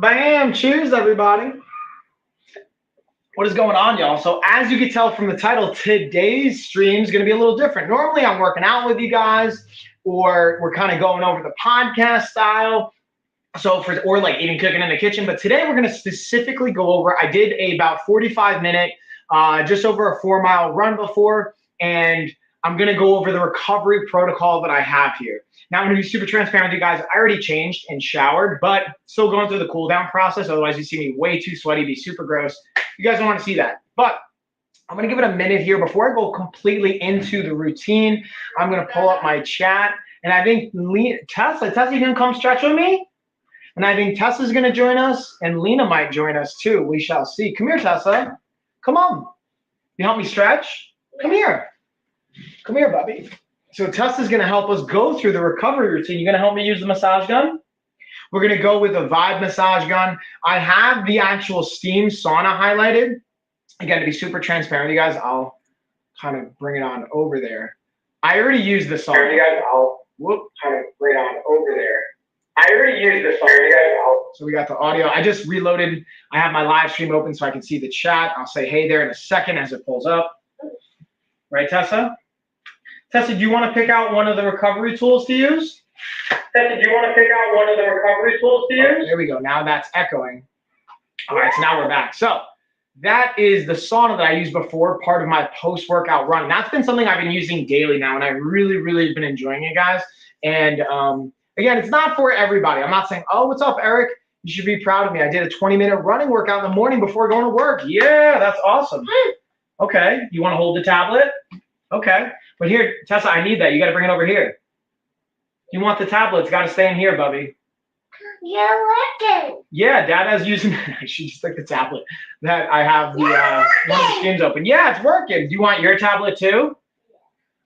Bam! Cheers, everybody. What is going on, y'all? So as you can tell from the title, today's stream is going to be a little different. Normally, I'm working out with you guys, or we're kind of going over the podcast style. Or like even cooking in the kitchen. But today we're going to specifically go over. I did about 45-minute, just over a 4-mile run before, and I'm going to go over the recovery protocol that I have here. Now, I'm going to be super transparent with you guys. I already changed and showered, but still going through the cool down process. Otherwise, you see me way too sweaty, be super gross. You guys don't want to see that. But I'm going to give it a minute here before I go completely into the routine. I'm going to pull up my chat. And I think Tessa, you can come stretch with me? And I think Tessa's going to join us, and Lena might join us too. We shall see. Come here, Tessa. Come on. You help me stretch? Come here. Come here, Bubby. So Tessa's going to help us go through the recovery routine. You going to help me use the massage gun? We're going to go with a Vibe massage gun. I have the actual steam sauna highlighted. Again, to be super transparent with you guys, I'll kind of bring it on over there. I already used the sauna. So we got the audio. I just reloaded. I have my live stream open so I can see the chat. I'll say hey there in a second as it pulls up. Right, Tessa? Tessa, do you want to pick out one of the recovery tools to use? There we go. Now that's echoing. All right, so now we're back. So that is the sauna that I used before, part of my post-workout run. That's been something I've been using daily now, and I've really, really been enjoying it, guys. And again, it's not for everybody. I'm not saying, oh, what's up, Eric? You should be proud of me. I did a 20-minute running workout in the morning before going to work. Yeah, that's awesome. Okay, you want to hold the tablet? Okay, but here, Tessa, I need that. You got to bring it over here. You want the tablet? It's got to stay in here, Bubby. You're working. Yeah, Dada's using. I should just take the tablet. That I have the one of the screens open. Yeah, it's working. Do you want your tablet too?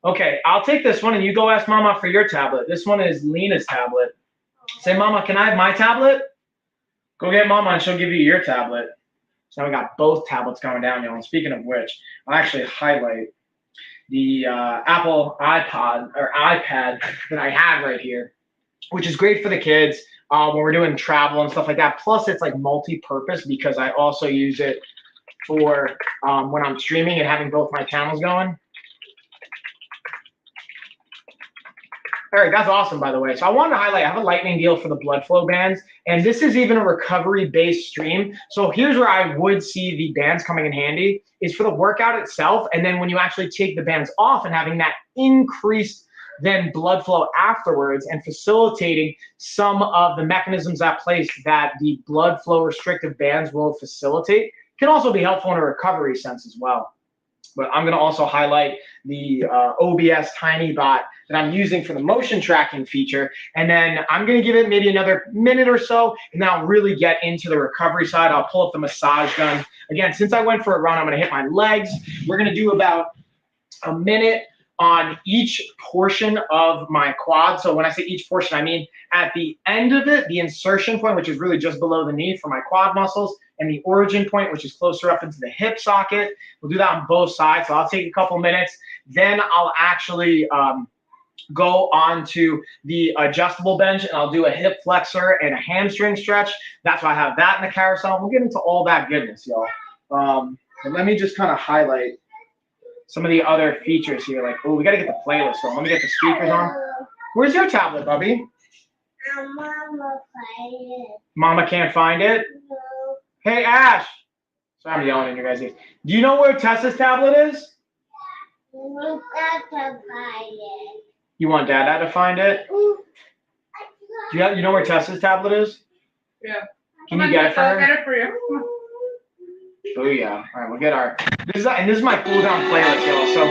Okay, I'll take this one, and you go ask Mama for your tablet. This one is Lena's tablet. Say, Mama, can I have my tablet? Go get Mama, and she'll give you your tablet. So now we got both tablets going down, y'all. And speaking of which, I'll actually highlight the Apple iPad that I have right here, which is great for the kids when we're doing travel and stuff like that. Plus, it's like multi-purpose because I also use it for when I'm streaming and having both my channels going. All right, that's awesome, by the way. So I wanted to highlight, I have a lightning deal for the blood flow bands, and this is even a recovery-based stream. So here's where I would see the bands coming in handy, is for the workout itself, and then when you actually take the bands off and having that increased then blood flow afterwards and facilitating some of the mechanisms at place that the blood flow restrictive bands will facilitate, can also be helpful in a recovery sense as well. But I'm going to also highlight the OBS TinyBot that I'm using for the motion tracking feature. And then I'm going to give it maybe another minute or so, and then I'll really get into the recovery side. I'll pull up the massage gun. Again, since I went for a run, I'm going to hit my legs. We're going to do about a minute on each portion of my quad. So when I say each portion, I mean at the end of it, the insertion point, which is really just below the knee for my quad muscles, and the origin point, which is closer up into the hip socket. We'll do that on both sides. So I'll take a couple minutes. Then I'll actually go on to the adjustable bench, and I'll do a hip flexor and a hamstring stretch. That's why I have that in the carousel. We'll get into all that goodness, y'all. And let me just kind of highlight some of the other features here. Like, oh, we got to get the playlist on. Let me get the speakers on. Where's your tablet, Bubby? Mama find it. Mama can't find it? No. Hey, Ash. Sorry, I'm yelling in your guys' ears. Do you know where Tessa's tablet is? You got to find it. You want Dada to find it? Ooh. Do you know where Tessa's tablet is? Yeah. Can you get it for I'll her? get it for you. Oh yeah. All right, we'll get our. This is my cool down playlist, y'all. So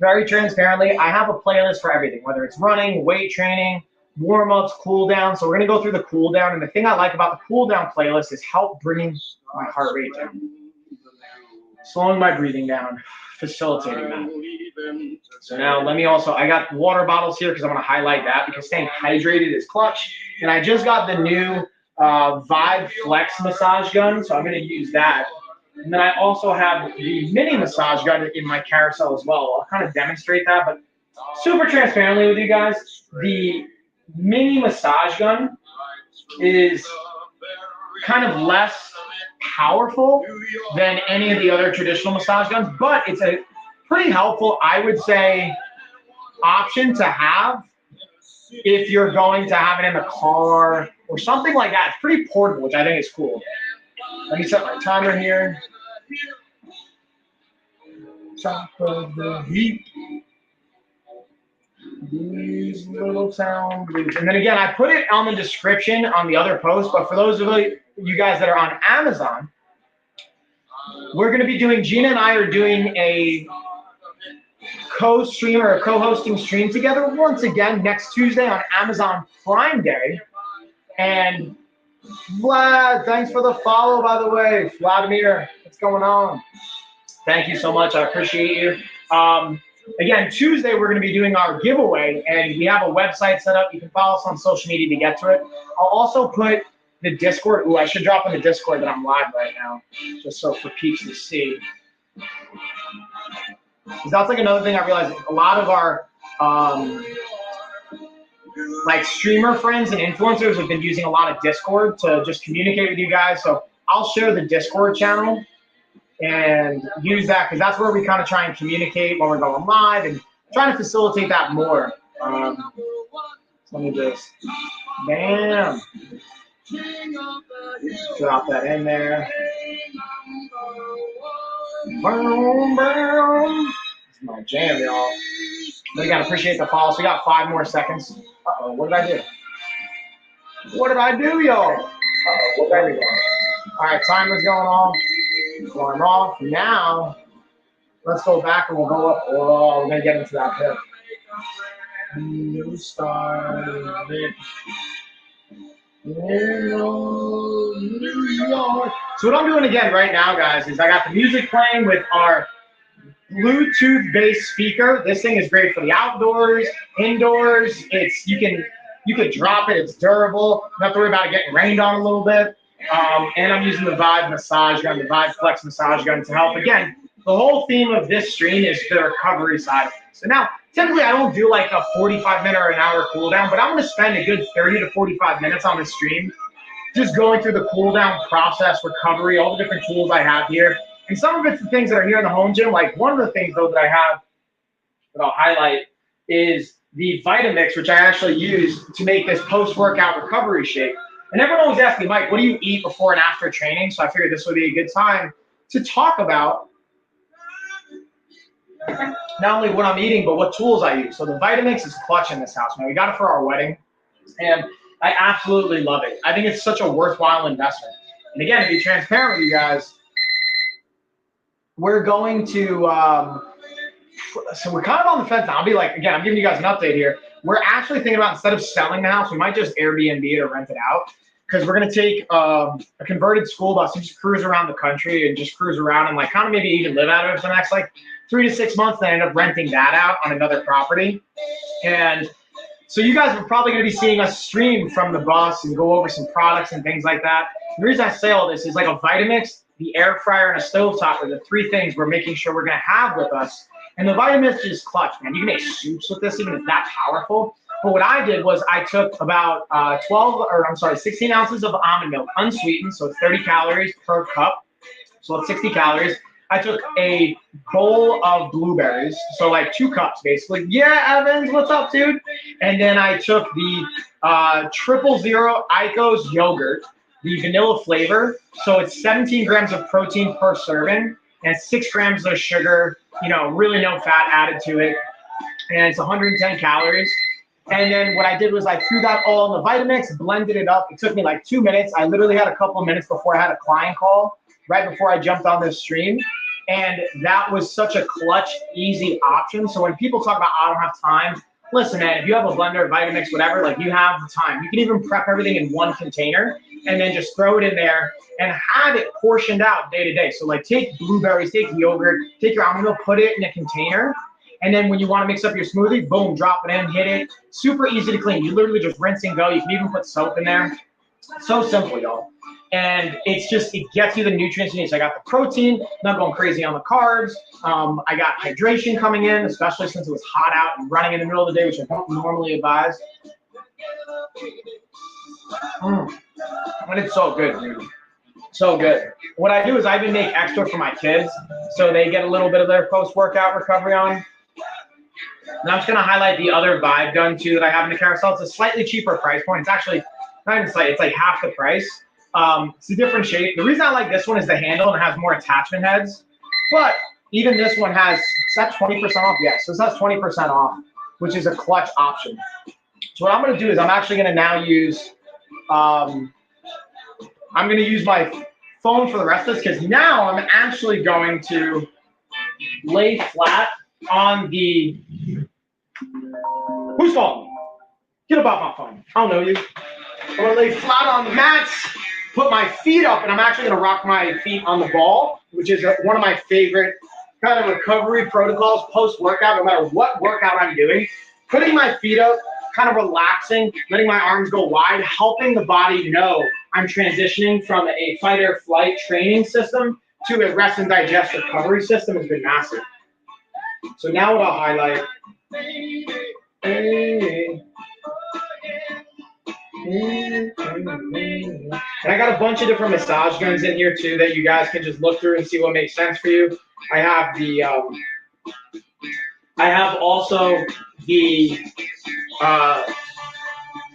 very transparently, I have a playlist for everything, whether it's running, weight training, warm ups, cool down. So we're gonna go through the cool down, and the thing I like about the cool down playlist is help bringing my heart rate down, slowing my breathing down, facilitating that. So now let me also, I got water bottles here because I want to highlight that because staying hydrated is clutch. And I just got the new Vibe Flex massage gun, so I'm going to use that. And then I also have the mini massage gun in my carousel as well. I'll kind of demonstrate that, but super transparently with you guys, the mini massage gun is kind of less powerful than any of the other traditional massage guns, but it's a pretty helpful, I would say, option to have if you're going to have it in the car or something like that. It's pretty portable, which I think is cool. Let me set my timer here. Top of the heap. These little sound blues. And then again, I put it on the description on the other post, but for those of you guys that are on Amazon, we're going to be doing, Gina and I are doing a co-stream or a co-hosting stream together once again next Tuesday on Amazon Prime Day. And Vlad, thanks for the follow, by the way. Vladimir, what's going on? Thank you so much. I appreciate you. Again, Tuesday, we're going to be doing our giveaway, and we have a website set up. You can follow us on social media to get to it. I'll also put the Discord. Ooh, I should drop in the Discord that I'm live right now, just so for peeps to see. That's like another thing I realized. A lot of our like streamer friends and influencers have been using a lot of Discord to just communicate with you guys. So I'll share the Discord channel and use that, because that's where we kind of try and communicate when we're going live and trying to facilitate that more. So let me just, bam, drop that in there. Boom, boom. This is my jam, y'all. We gotta appreciate the follow. So we got 5 more seconds. Uh-oh, what did I do? What did I do, y'all? Uh-oh, what did I do? All right, timer's going off. Going off. Now, let's go back and we'll go up. Oh, we're going to get into that hip. New start. New York. So what I'm doing again right now, guys, is I got the music playing with our Bluetooth-based speaker. This thing is great for the outdoors, indoors. It's you can drop it. It's durable. You don't have to worry about it getting rained on a little bit. And I'm using the Vibe massage gun, the Vibe Flex massage gun to help. Again, the whole theme of this stream is the recovery side of things. So now, typically I don't do like a 45-minute or an hour cool down, but I'm going to spend a good 30 to 45 minutes on this stream just going through the cool down process, recovery, all the different tools I have here. And some of it's the things that are here in the home gym. Like one of the things, though, that I have that I'll highlight is the Vitamix, which I actually use to make this post-workout recovery shake. And everyone always asks me, Mike, what do you eat before and after training? So I figured this would be a good time to talk about not only what I'm eating, but what tools I use. So the Vitamix is clutch in this house, man. We got it for our wedding, and I absolutely love it. I think it's such a worthwhile investment. And again, to be transparent with you guys, we're going to so we're kind of on the fence now. I'll be like, again, I'm giving you guys an update here. We're actually thinking about, instead of selling the house, we might just Airbnb it or rent it out, because we're going to take a converted school bus and just cruise around the country and just cruise around and like kind of maybe even live out of it for the next like 3 to 6 months, then end up renting that out on another property. And so you guys are probably going to be seeing us stream from the bus and go over some products and things like that. The reason I say all this is like a Vitamix, the air fryer, and a stovetop are the 3 things we're making sure we're going to have with us. And the Vitamix is clutch, man. You can make soups with this, even if it's that powerful. But what I did was I took about 16 ounces of almond milk, unsweetened, so it's 30 calories per cup. So it's 60 calories. I took a bowl of blueberries, so like 2 cups basically. Yeah, Evans, what's up, dude? And then I took the 000 ICOS yogurt, the vanilla flavor. So it's 17 grams of protein per serving and 6 grams of sugar, really no fat added to it. And it's 110 calories. And then what I did was I threw that all in the Vitamix, blended it up. It took me like 2 minutes. I literally had a couple of minutes before I had a client call, right before I jumped on this stream. And that was such a clutch, easy option. So when people talk about, I don't have time, listen, man, if you have a blender, Vitamix, whatever, like you have the time. You can even prep everything in one container and then just throw it in there and have it portioned out day to day. So like take blueberries, take yogurt, take your almond milk, put it in a container. And then when you want to mix up your smoothie, boom, drop it in, hit it. Super easy to clean. You literally just rinse and go. You can even put soap in there. So simple, y'all. And it gets you the nutrients you need. So I got the protein, not going crazy on the carbs. I got hydration coming in, especially since it was hot out and running in the middle of the day, which I don't normally advise. And it's so good, dude. So good. What I do is I even make extra for my kids so they get a little bit of their post-workout recovery on. And I'm just going to highlight the other Vibe gun too that I have in the carousel. It's a slightly cheaper price point. It's actually not even slightly, it's like half the price. It's a different shape. The reason I like this one is the handle and it has more attachment heads. But even this one has, is that 20% off? Yes, so this has 20% off, which is a clutch option. So what I'm going to do is I'm actually going to now use, I'm going to use my phone for the rest of this because now I'm actually going to lay flat on the, whose phone? Get up off my phone. I don't know you. I'm going to lay flat on the mats, put my feet up, and I'm actually going to rock my feet on the ball, which is one of my favorite kind of recovery protocols post-workout, no matter what workout I'm doing. Putting my feet up, kind of relaxing, letting my arms go wide, helping the body know I'm transitioning from a fight or flight training system to a rest and digest recovery system has been massive. So now what I'll highlight, and I got a bunch of different massage guns in here too that you guys can just look through and see what makes sense for you. I have the, I have also the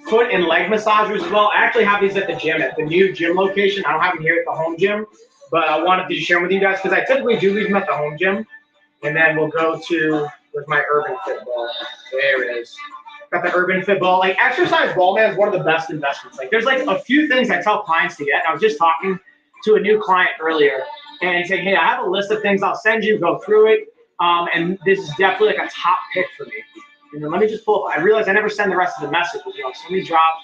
foot and leg massagers as well. I actually have these at the gym, at the new gym location. I don't have them here at the home gym, but I wanted to share them with you guys because I typically do leave them at the home gym. And then we'll go to, where's my Urban Fit ball? There it is. Got the Urban Fit ball. Like, exercise ball, man, is one of the best investments. Like, there's like a few things I tell clients to get. I was just talking to a new client earlier and saying, hey, I have a list of things I'll send you, go through it. And this is definitely like a top pick for me. And then let me just pull up. I realize I never send the rest of the messages. You know, so let me drop.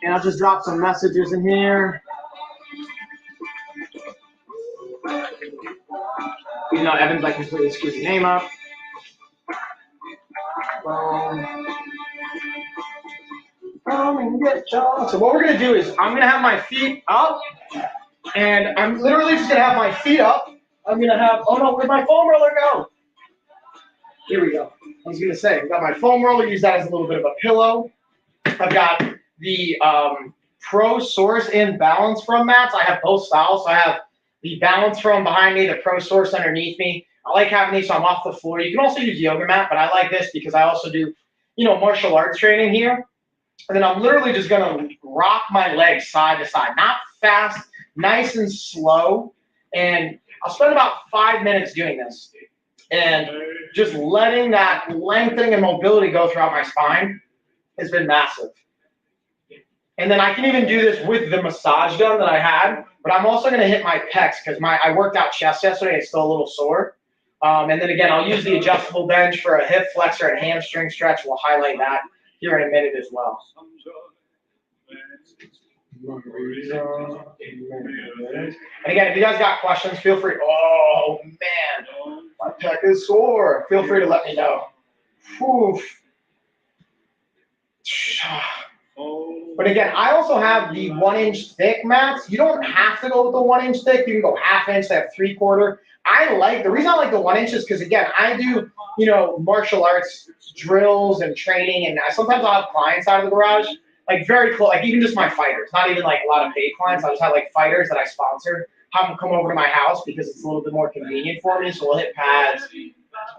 And I'll just drop some messages in here. You know, Evan's like completely screwed the name up. So what we're gonna do is I'm gonna have my feet up, and I'm literally just gonna have my feet up. I'm gonna have, oh no, where'd my foam roller go? Here we go. I was gonna say, I've got my foam roller, use that as a little bit of a pillow. I've got the Pro Source and Balance From mats. I have both styles. So I have the Balance From behind me, the Pro Source underneath me. I like having these so I'm off the floor. You can also use yoga mat, but I like this because I also do, you know, martial arts training here. And then I'm literally just gonna rock my legs side to side, not fast, nice and slow. And I'll spend about 5 minutes doing this and just letting that lengthening and mobility go throughout my spine has been massive. And then I can even do this with the massage gun that I had, but I'm also gonna hit my pecs because I worked out chest yesterday, it's still a little sore. And then again, I'll use the adjustable bench for a hip flexor and hamstring stretch. We'll highlight that here in a minute as well. And again, if you guys got questions, feel free. Oh man, my pec is sore. Feel free to let me know. Oof. But again, I also have the 1 inch thick mats. You don't have to go with the 1 inch thick. You can go ½ inch, they have 3/4. The reason I like the 1 inch is because again, I do, you know, martial arts drills and training, and sometimes I'll have clients out of the garage, like very close, like even just my fighters, not even like a lot of paid clients. I just have like fighters that I sponsor, have them come over to my house because it's a little bit more convenient for me. So we'll hit pads,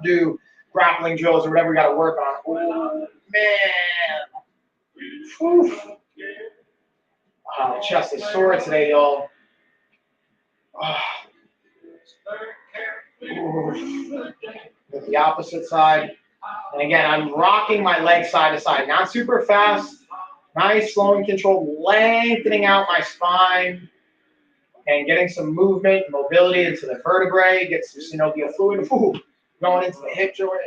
do grappling drills or whatever we got to work on. Oh man. Oof. Oh, the chest is sore today, y'all. Oh. With the opposite side. And again, I'm rocking my legs side to side. Not super fast. Nice, slow and controlled, lengthening out my spine and getting some movement, mobility into the vertebrae. Get some synovial fluid going into the hip joint.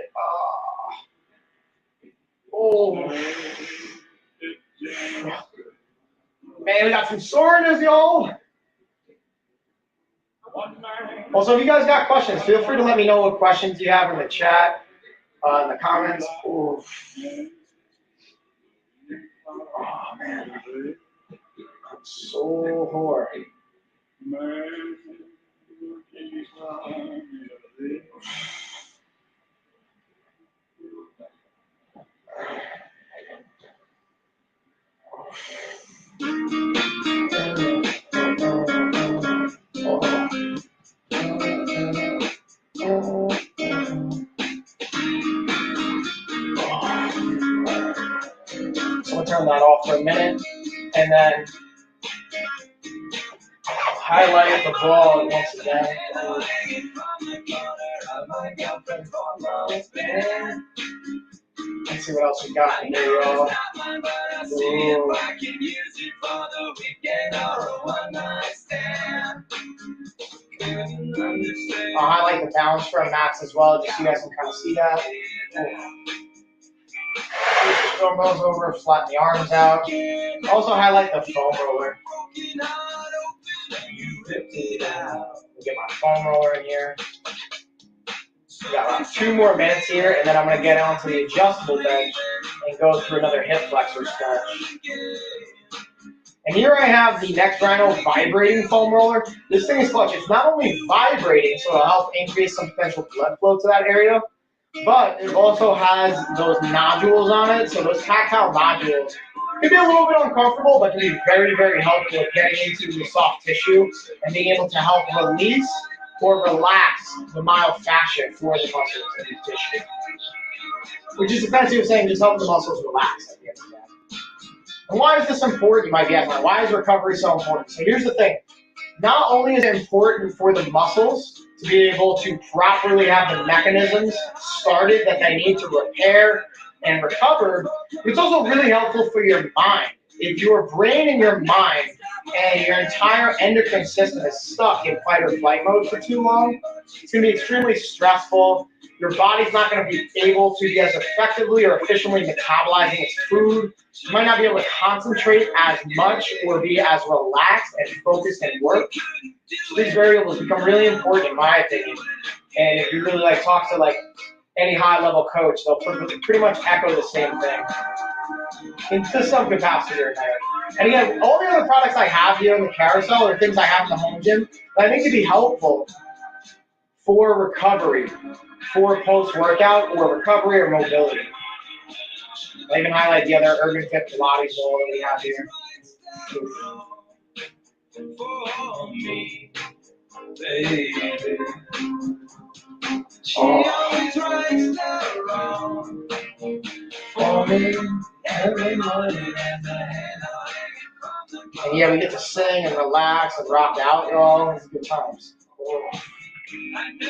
Oh. Man, we got some soreness, y'all. Also, if you guys got questions, feel free to let me know what questions you have in the chat, in the comments. Oof. Oh, man. I'm so hard. So we'll turn that off for a minute, and then highlight the ball once again. Let's see what else we got in here, y'all. I'll highlight the balance from Max as well, just so you guys can kind of see that. Foam rolls over, flatten the arms out. Also highlight the foam roller. Get my foam roller in here. We got about 2 more minutes here, and then I'm going to get onto the adjustable bench and go through another hip flexor stretch. And here I have the Next Rhino vibrating foam roller. This thing is clutch. It's not only vibrating, so it'll help increase some potential blood flow to that area, but it also has those nodules on it. So those tactile nodules can be a little bit uncomfortable, but can be very, very helpful at getting into the soft tissue and being able to help release or relax the myofascia for the muscles and the tissue. Which is essentially saying just help the muscles relax at the end of the day. And why is this important, you might be asking? Why is recovery so important? So here's the thing. Not only is it important for the muscles to be able to properly have the mechanisms started that they need to repair and recover, it's also really helpful for your mind. If your brain and your mind and your entire endocrine system is stuck in fight or flight mode for too long, it's going to be extremely stressful. Your body's not going to be able to be as effectively or efficiently metabolizing its food. You might not be able to concentrate as much or be as relaxed and focused and work. So these variables become really important in my opinion. And if you really talk to any high-level coach, they'll pretty much echo the same thing to some capacity or another. And again, all the other products I have here in the carousel are things I have in the home gym that I think could be helpful for recovery, for post-workout or recovery or mobility. I even highlight the other Urban Fit Pilates ball that we have here. And yeah, we get to sing and relax and rock out, y'all. It's good times. And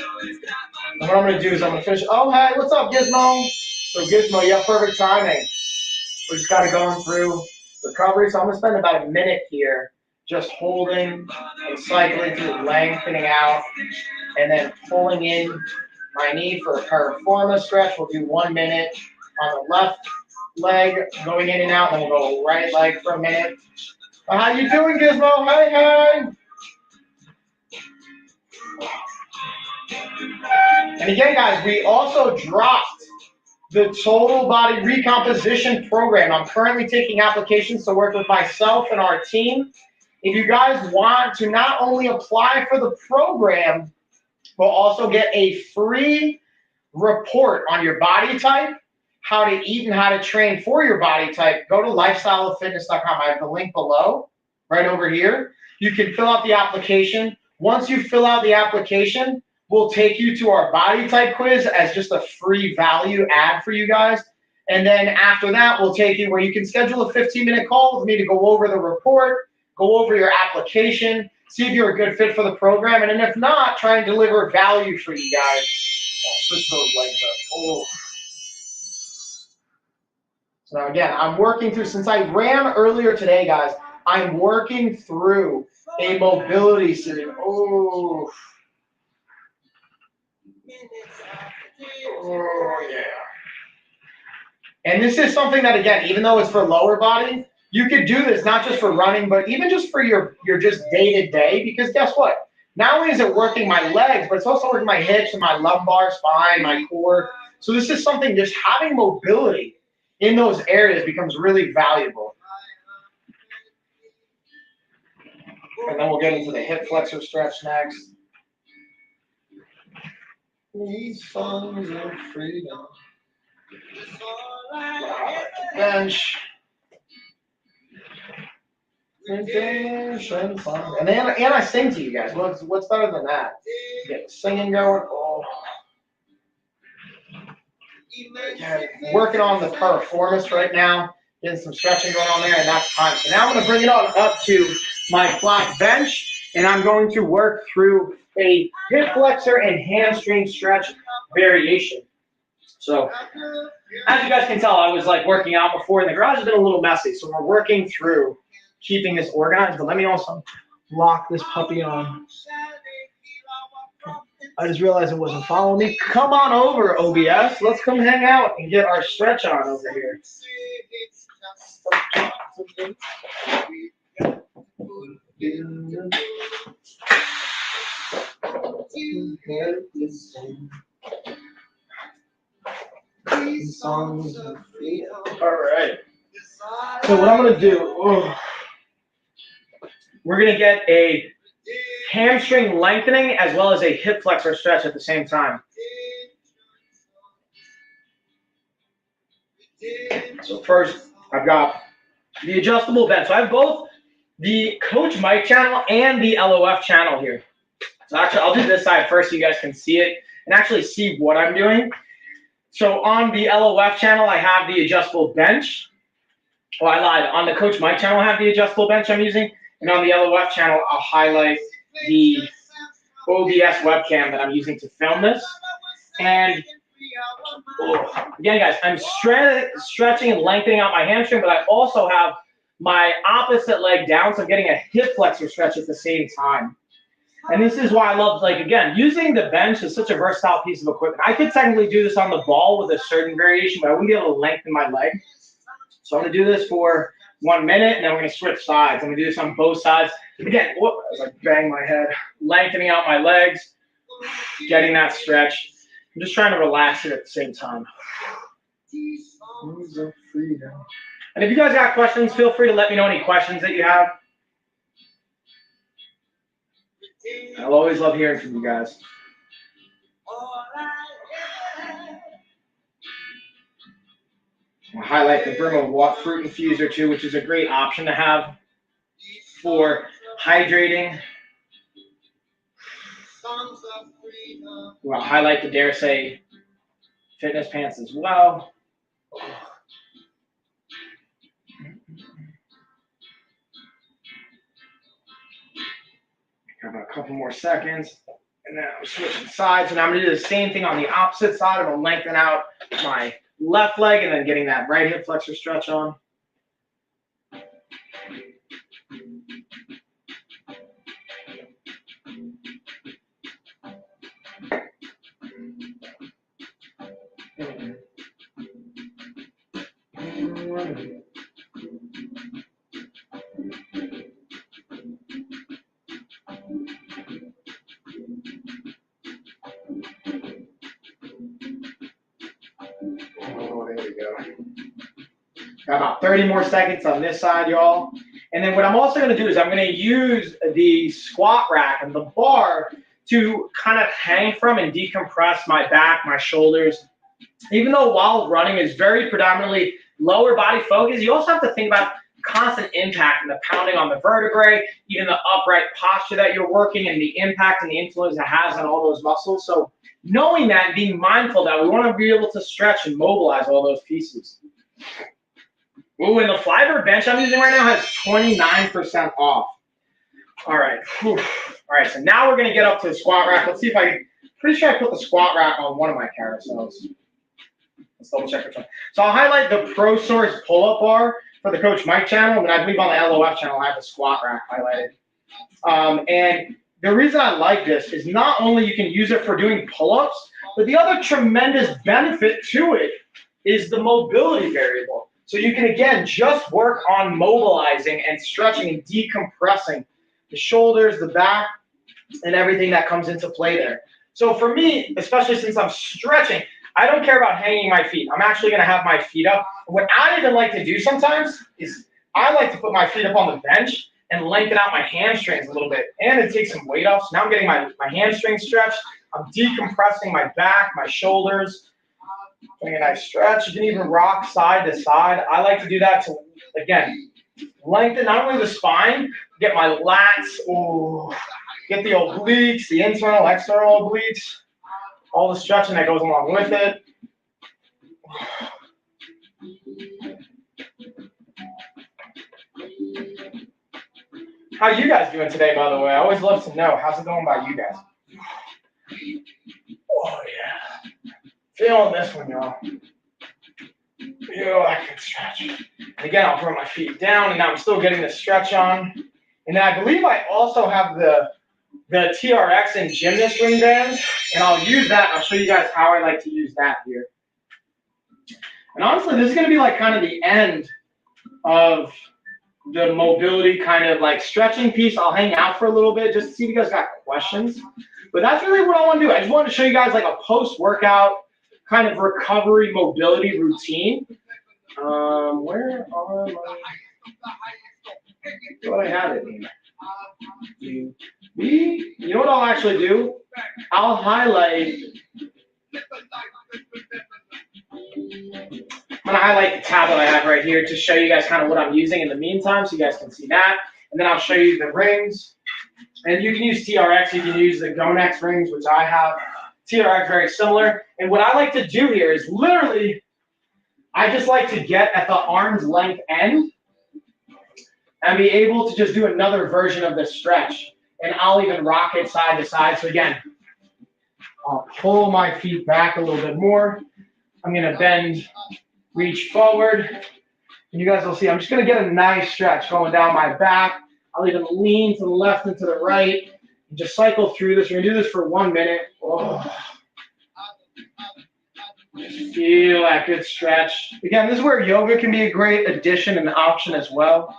what I'm going to do is I'm going to finish. Oh, hey, what's up, Gizmo? So, Gizmo, you have perfect timing. We just got to go through recovery. So, I'm going to spend about a minute here just holding and cycling through, lengthening out, and then pulling in my knee for a piriformis stretch. We'll do 1 minute on the left leg, going in and out, and then we'll go right leg for a minute. How you doing, Gizmo? Hey, hey. And again, guys, we also dropped the Total Body Recomposition Program. I'm currently taking applications to work with myself and our team. If you guys want to not only apply for the program, but also get a free report on your body type, how to eat and how to train for your body type, go to lifestyleoffitness.com. I have the link below, right over here. You can fill out the application. Once you fill out the application, we'll take you to our body type quiz as just a free value add for you guys. And then after that, we'll take you where you can schedule a 15-minute call with me to go over the report, go over your application, see if you're a good fit for the program. And then if not, try and deliver value for you guys. I'll switch those legs up. Oh. So now again, I'm working through, since I ran earlier today, guys, I'm working through a mobility series. Oh. Oh, yeah. And this is something that, again, even though it's for lower body, you could do this not just for running, but even just for your just day-to-day, because guess what? Not only is it working my legs, but it's also working my hips and my lumbar spine, my core. So this is something, just having mobility in those areas becomes really valuable. And then we'll get into the hip flexor stretch next. These songs of freedom. Bench. And then I sing to you guys. What's better than that? Get the singing going. Oh. Okay. Working on the performance right now. Getting some stretching going on there, and that's time. So now I'm going to bring it on up to my flat bench, and I'm going to work through a hip flexor and hamstring stretch variation. So as you guys can tell, I was like working out before, and the garage has been a little messy. So we're working through keeping this organized. But let me also lock this puppy on. I just realized it wasn't following me. Come on over, OBS. Let's come hang out and get our stretch on over here. All right. So what I'm going to do, we're going to get a hamstring lengthening as well as a hip flexor stretch at the same time. So first, I've got the adjustable bench. So I have both the Coach Mike channel and the LOF channel here. So actually, I'll do this side first so you guys can see it and actually see what I'm doing. So on the LOF channel, I have the adjustable bench. Oh, I lied. On the Coach Mike channel, I have the adjustable bench I'm using. And on the LOF channel, I'll highlight the OBS webcam that I'm using to film this. And again, guys, I'm stretching and lengthening out my hamstring, but I also have my opposite leg down, so I'm getting a hip flexor stretch at the same time. And this is why I love, like, again, using the bench is such a versatile piece of equipment. I could technically do this on the ball with a certain variation, but I wouldn't be able to lengthen my leg. So I'm going to do this for 1 minute, and then we're going to switch sides. I'm going to do this on both sides. Again, whoop, as I bang my head, lengthening out my legs, getting that stretch. I'm just trying to relax it at the same time. And if you guys got questions, feel free to let me know any questions that you have. I'll always love hearing from you guys. I'll highlight the Brimo fruit infuser too, which is a great option to have for hydrating. I'll highlight the Dare Say fitness pants as well. Got a couple more seconds, and then I'm switching sides, and I'm going to do the same thing on the opposite side. I'm going to lengthen out my left leg and then getting that right hip flexor stretch on. Got about 30 more seconds on this side, y'all. And then what I'm also going to do is I'm going to use the squat rack and the bar to kind of hang from and decompress my back, my shoulders. Even though while running is very predominantly lower body focus, you also have to think about constant impact and the pounding on the vertebrae, even the upright posture that you're working and the impact and the influence it has on all those muscles. So knowing that and being mindful that we want to be able to stretch and mobilize all those pieces. Ooh, and the Flyber bench I'm using right now has 29% off. All right. Whew. All right, so now we're going to get up to the squat rack. Let's see if pretty sure I put the squat rack on one of my carousels. Let's double check which one. So I'll highlight the ProSource pull-up bar for the Coach Mike channel, and then I believe on the LOF channel I have the squat rack highlighted. And the reason I like this is not only you can use it for doing pull-ups, but the other tremendous benefit to it is the mobility variable. So you can, again, just work on mobilizing and stretching and decompressing the shoulders, the back, and everything that comes into play there. So for me, especially since I'm stretching, I don't care about hanging my feet. I'm actually going to have my feet up. What I even like to do sometimes is I like to put my feet up on the bench and lengthen out my hamstrings a little bit. And it takes some weight off. So now I'm getting my hamstrings stretched. I'm decompressing my back, my shoulders. Getting a nice stretch. You can even rock side to side. I like to do that to, again, Lengthen not only the spine, get my lats, ooh, get the obliques, the internal, external obliques, all the stretching that goes along with it. How you guys doing today, by the way? I always love to know. How's it going by you guys? Oh, yeah. Feeling this one, y'all. Feel that good stretch. And again, I'll bring my feet down, and now I'm still getting the stretch on. And then I believe I also have the TRX and gymnast ring bands, and I'll use that. I'll show you guys how I like to use that here. And honestly, this is going to be like kind of the end of the mobility kind of like stretching piece. I'll hang out for a little bit just to see if you guys got questions. But that's really what I want to do. I just wanted to show you guys like a post-workout kind of recovery mobility routine. Where are my... What I have it here. You know what I'll actually do? I'll highlight... I'm going to highlight the tablet I have right here to show you guys kind of what I'm using in the meantime so you guys can see that. And then I'll show you the rings. And you can use TRX, you can use the Gonex rings, which I have. TRX, very similar. And what I like to do here is literally, I just like to get at the arm's length end and be able to just do another version of this stretch. And I'll even rock it side to side. So again, I'll pull my feet back a little bit more. I'm going to bend, reach forward. And you guys will see, I'm just going to get a nice stretch going down my back. I'll even lean to the left and to the right. And just cycle through this. We're going to do this for 1 minute. Oh. Just feel that good stretch. Again, this is where yoga can be a great addition and option as well.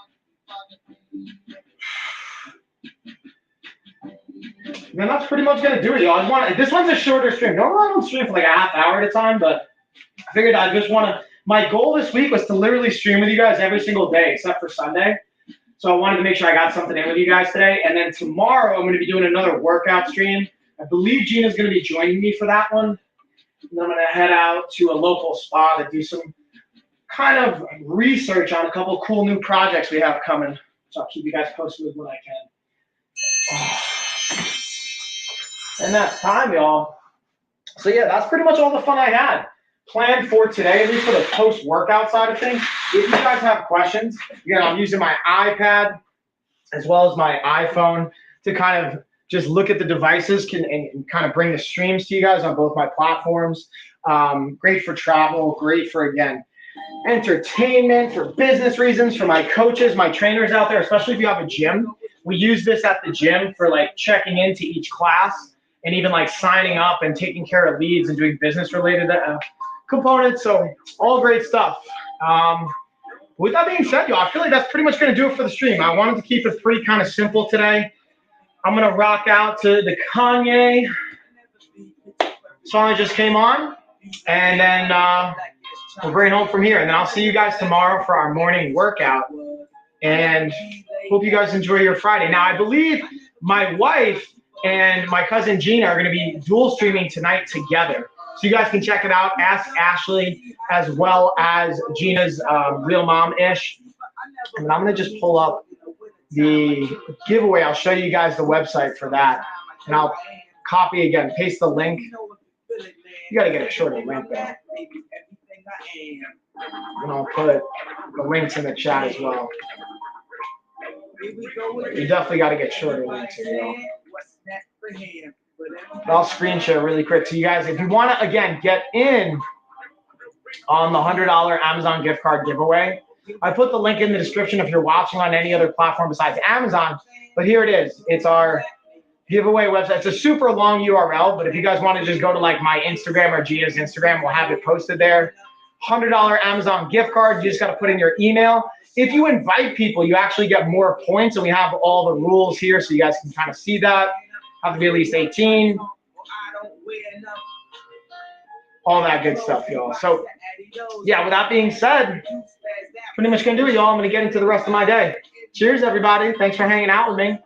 And that's pretty much going to do it, y'all. This one's a shorter stream. Normally I don't stream for like a half hour at a time, but I figured I just want to, my goal this week was to literally stream with you guys every single day except for Sunday. So I wanted to make sure I got something in with you guys today. And then tomorrow I'm going to be doing another workout stream. I believe Gina's going to be joining me for that one. And I'm going to head out to a local spa to do some kind of research on a couple cool new projects we have coming. So I'll keep you guys posted with what I can. And that's time, y'all. So yeah, that's pretty much all the fun I had planned for today, at least for the post-workout side of things. If you guys have questions, again, I'm using my iPad as well as my iPhone to kind of just look at the devices and kind of bring the streams to you guys on both my platforms. Great for travel, great for, again, entertainment, for business reasons, for my coaches, my trainers out there, especially if you have a gym. We use this at the gym for like checking into each class and even like signing up and taking care of leads and doing business related components. So all great stuff. With that being said, y'all, I feel like that's pretty much going to do it for the stream. I wanted to keep it pretty kind of simple today. I'm going to rock out to the Kanye song that just came on, and then we'll bring it home from here. And then I'll see you guys tomorrow for our morning workout, and hope you guys enjoy your Friday. Now, I believe my wife and my cousin Gina are going to be dual streaming tonight together. So you guys can check it out. Ask Ashley as well as Gina's Real Mom-ish. And I'm going to just pull up the giveaway. I'll show you guys the website for that. And I'll copy again, paste the link. You got to get a shorter link though. And I'll put the links in the chat as well. You definitely got to get shorter links here, though. But I'll screen share really quick. So you guys, if you want to, again, get in on the $100 Amazon gift card giveaway, I put the link in the description if you're watching on any other platform besides Amazon. But here it is. It's our giveaway website. It's a super long URL, but if you guys want to just go to like my Instagram or Gina's Instagram, we'll have it posted there. $100 Amazon gift card. You just got to put in your email. If you invite people, you actually get more points, and we have all the rules here so you guys can kind of see that. Have to be at least 18. All that good stuff, y'all. So, yeah, with that being said, pretty much going to do it, y'all. I'm going to get into the rest of my day. Cheers, everybody. Thanks for hanging out with me.